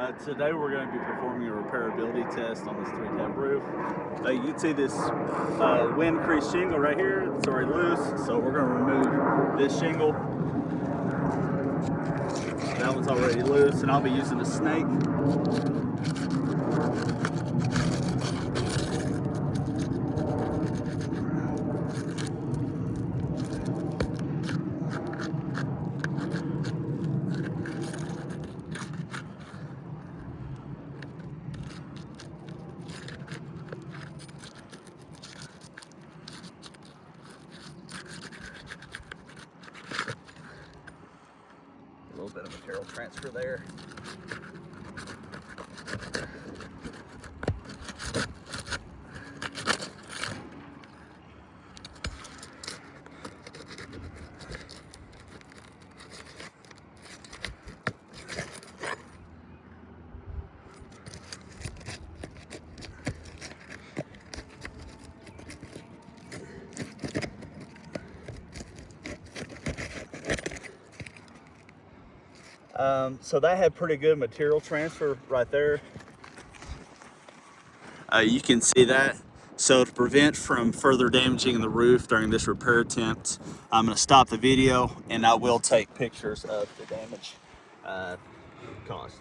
Today we're going to be performing a repairability test on this 3-tab roof. You can see this wind crease shingle right here. It's already loose, so we're going to remove this shingle. That one's already loose, and I'll be using a snake. A little bit of material transfer there. So that had pretty good material transfer right there. You can see that. So to prevent from further damaging the roof during this repair attempt, I'm going to stop the video and I will take pictures of the damage caused.